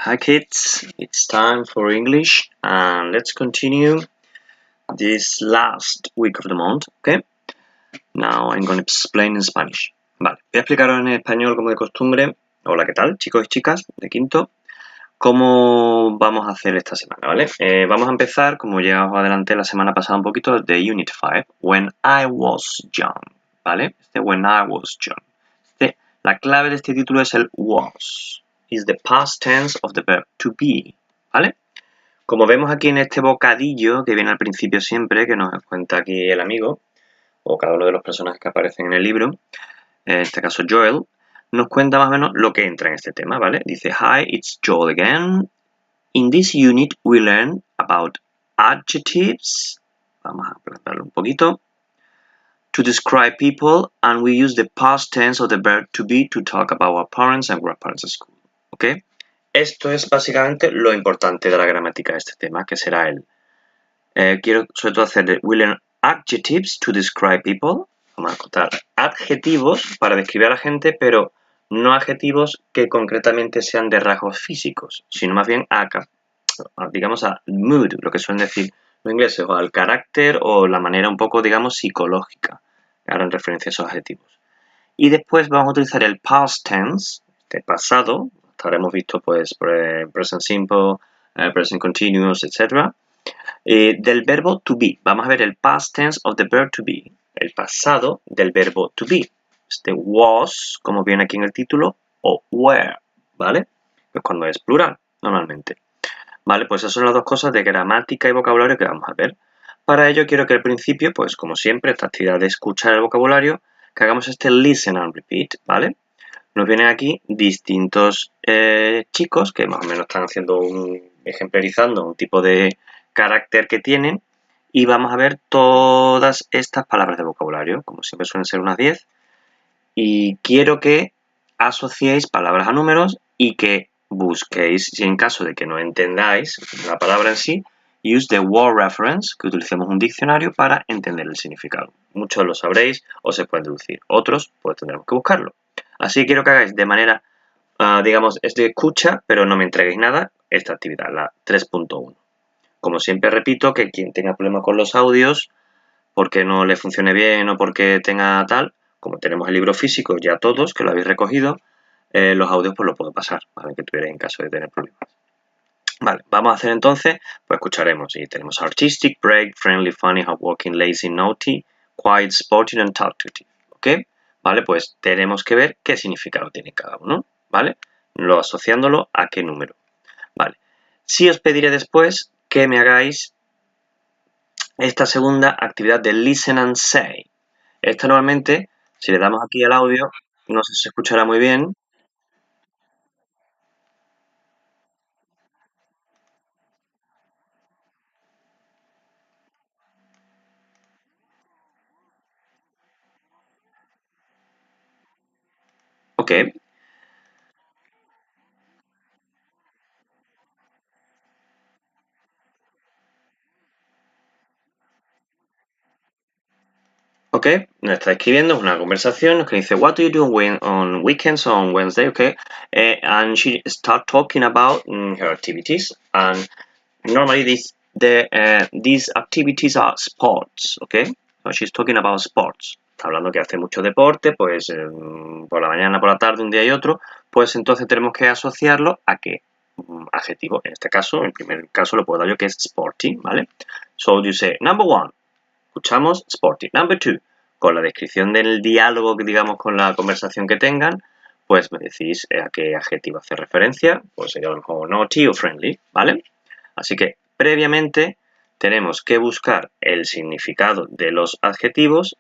Hi kids, it's time for English and let's continue this last week of the month, okay? Now I'm going to explain in Spanish. Vale, voy a explicaros en español como de costumbre. Hola, ¿qué tal, chicos y chicas de quinto? ¿Cómo vamos a hacer esta semana, vale? Vamos a empezar, como ya os adelanté la semana pasada un poquito, de Unit 5, When I Was Young, ¿vale? When I Was Young. La clave de este título es el was. Is the past tense of the verb to be, ¿vale? Como vemos aquí en este bocadillo que viene al principio siempre, que nos cuenta aquí el amigo, o cada uno de los personajes que aparecen en el libro, en este caso Joel, nos cuenta más o menos lo que entra en este tema, ¿vale? Dice, Hi, it's Joel again. In this unit we learn about adjectives. Vamos a plantarlo un poquito. To describe people, and we use the past tense of the verb to be to talk about our parents and grandparents at school. ¿Ok? Esto es básicamente lo importante de la gramática de este tema, que será el... quiero sobre todo hacer we learn adjectives to describe people. Vamos a contar adjetivos para describir a la gente, pero no adjetivos que concretamente sean de rasgos físicos, sino más bien digamos al mood, lo que suelen decir los ingleses, o al carácter o la manera un poco, digamos, psicológica. Ahora en referencia a esos adjetivos. Y después vamos a utilizar el past tense, de pasado. Hasta ahora hemos visto pues present simple, present continuous, etc. Del verbo to be. Vamos a ver el past tense of the verb to be. El pasado del verbo to be. Este was, como viene aquí en el título, o were, ¿vale? Pues cuando es plural, normalmente. Vale, pues esas son las dos cosas de gramática y vocabulario que vamos a ver. Para ello quiero que al principio, pues como siempre, esta actividad de escuchar el vocabulario, que hagamos este listen and repeat, ¿vale? Nos vienen aquí distintos chicos que más o menos están ejemplarizando un tipo de carácter que tienen y vamos a ver todas estas palabras de vocabulario, como siempre suelen ser unas 10, y quiero que asociéis palabras a números y que busquéis, si en caso de que no entendáis la palabra en sí, use the word reference, que utilicemos un diccionario para entender el significado. Muchos lo sabréis o se pueden deducir, otros pues tendremos que buscarlo. Así que quiero que hagáis de manera, digamos, es de escucha, pero no me entreguéis nada, esta actividad, la 3.1. Como siempre repito, que quien tenga problemas con los audios, porque no le funcione bien o porque tenga tal, como tenemos el libro físico ya todos, que lo habéis recogido, los audios pues lo puedo pasar, ¿vale? Que tuvierais en caso de tener problemas. Vale, vamos a hacer entonces, pues escucharemos. Y tenemos artistic, break, friendly, funny, hardworking, lazy, naughty, quiet, sporting and talkative. ¿Ok? Vale, pues tenemos que ver qué significado tiene cada uno. ¿Vale? Lo asociándolo a qué número. Vale. Sí os pediré después que me hagáis esta segunda actividad de listen and say. Esta normalmente, si le damos aquí al audio, no sé si se escuchará muy bien. Ok. Ok, nos está escribiendo, es una conversación que dice, What do you do on weekends or on Wednesday? Okay, and she start talking about her activities, and normally these activities are sports, okay? So she's talking about sports. Está hablando que hace mucho deporte, pues por la mañana, por la tarde, un día y otro, pues entonces tenemos que asociarlo a qué adjetivo. En este caso, en el primer caso lo puedo dar yo que es sporty, ¿vale? So you say, number one. Escuchamos sporty. Number two, con la descripción del diálogo, digamos, con la conversación que tengan, pues me decís a qué adjetivo hace referencia, pues sería a lo mejor naughty o friendly, ¿vale? Así que previamente tenemos que buscar el significado de los adjetivos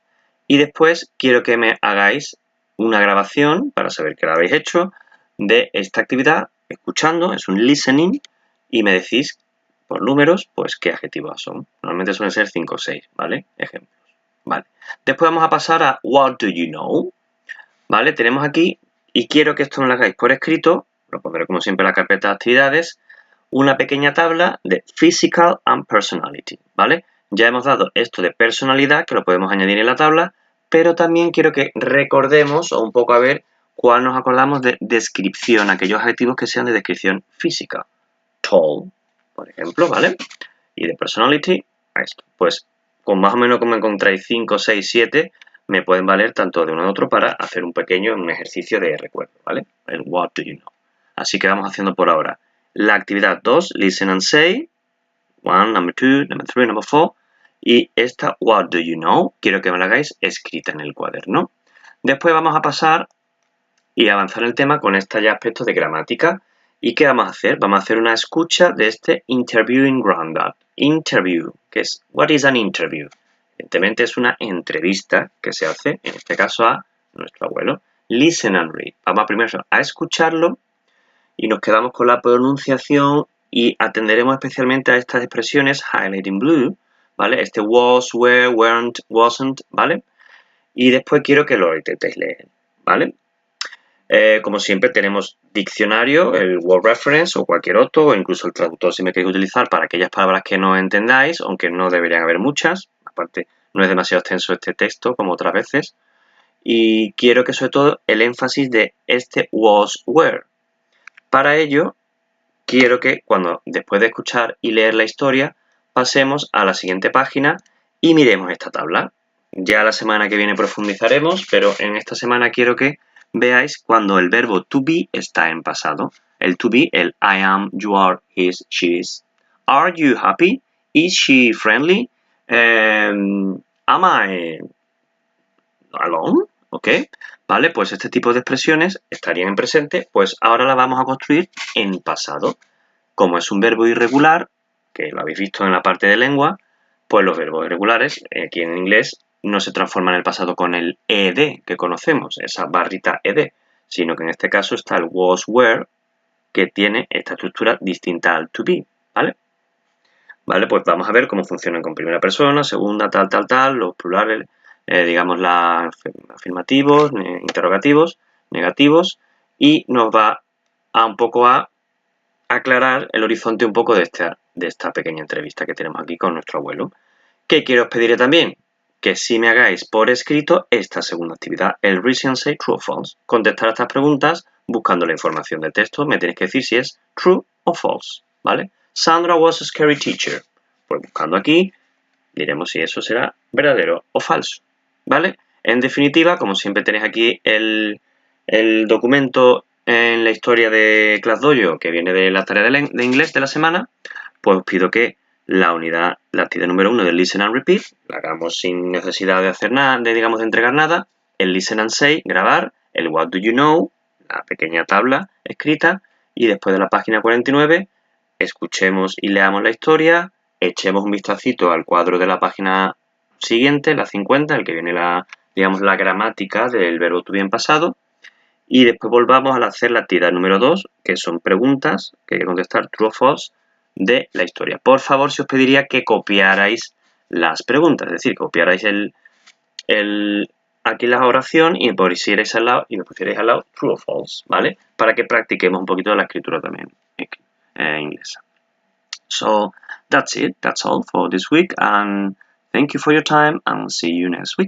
y después quiero que me hagáis una grabación para saber que lo habéis hecho de esta actividad, escuchando, es un listening, y me decís por números, pues qué adjetivos son. Normalmente suelen ser 5 o 6, ¿vale? Ejemplos. Vale. Después vamos a pasar a What do you know? ¿Vale? Tenemos aquí, y quiero que esto me lo hagáis por escrito, lo pondré como siempre en la carpeta de actividades, una pequeña tabla de Physical and Personality, ¿vale? Ya hemos dado esto de personalidad, que lo podemos añadir en la tabla, pero también quiero que recordemos o un poco a ver ¿Cuál nos acordamos de descripción? Aquellos adjetivos que sean de descripción física. Tall, por ejemplo, ¿vale? Y de personality, esto. Pues con más o menos como encontráis 5, 6, 7, me pueden valer tanto de uno de otro para hacer un ejercicio de recuerdo, ¿vale? El what do you know. Así que vamos haciendo por ahora. La actividad 2, listen and say. 1, number 2, number 3, number 4. Y esta what do you know, quiero que me la hagáis escrita en el cuaderno. Después vamos a pasar y avanzar el tema con estos ya aspectos de gramática. ¿Y qué vamos a hacer? Vamos a hacer una escucha de este interviewing granddad. Interview, que es, what is an interview? Evidentemente es una entrevista que se hace, en este caso a nuestro abuelo. Listen and read. Vamos primero a escucharlo y nos quedamos con la pronunciación y atenderemos especialmente a estas expresiones highlighting blue, ¿vale? Este was, were, weren't, wasn't, ¿vale? Y después quiero que lo intentéis leer, ¿vale? Como siempre tenemos diccionario, el Word Reference o cualquier otro, o incluso el traductor si me queréis utilizar para aquellas palabras que no entendáis, aunque no deberían haber muchas. Aparte, no es demasiado extenso este texto como otras veces. Y quiero que sobre todo el énfasis de este was, were. Para ello, quiero que después de escuchar y leer la historia, pasemos a la siguiente página y miremos esta tabla. Ya la semana que viene profundizaremos, pero en esta semana quiero que veáis cuando el verbo to be está en pasado. El to be, el I am, you are, he is, she is. Are you happy? Is she friendly? Am I alone? ¿Ok? ¿Vale? Pues este tipo de expresiones estarían en presente, pues ahora las vamos a construir en pasado. Como es un verbo irregular, que lo habéis visto en la parte de lengua, pues los verbos irregulares, aquí en inglés, no se transforman en el pasado con el ed que conocemos, esa barrita ed, sino que en este caso está el was, were, que tiene esta estructura distinta al to be, ¿vale? Vale, pues vamos a ver cómo funcionan con primera persona, segunda, tal, los plurales, digamos, afirmativos, interrogativos, negativos, y nos va a un poco a aclarar el horizonte un poco de esta pequeña entrevista que tenemos aquí con nuestro abuelo. ¿Qué quiero os pediré también? Que si me hagáis por escrito esta segunda actividad, el reason say true o false. Contestar a estas preguntas buscando la información del texto, me tenéis que decir si es true o false, ¿vale? Sandra was a scary teacher. Pues buscando aquí, diremos si eso será verdadero o falso, ¿vale? En definitiva, como siempre tenéis aquí el documento en la historia de ClassDojo, que viene de la tarea de inglés de la semana, pues os pido que la actividad número 1 del Listen and Repeat, la hagamos sin necesidad de hacer nada, de entregar nada, el Listen and Say, grabar, el What do you know, la pequeña tabla escrita, y después de la página 49, escuchemos y leamos la historia, echemos un vistacito al cuadro de la página siguiente, la 50, el que viene la gramática del verbo to be en pasado, y después volvamos a hacer la actividad número 2, que son preguntas que hay que contestar true o false de la historia. Por favor, si os pediría que copiarais las preguntas, es decir, copiarais aquí la oración y me pusierais al lado true o false, ¿vale? Para que practiquemos un poquito la escritura también inglesa. So, that's it. That's all for this week, and thank you for your time, and see you next week.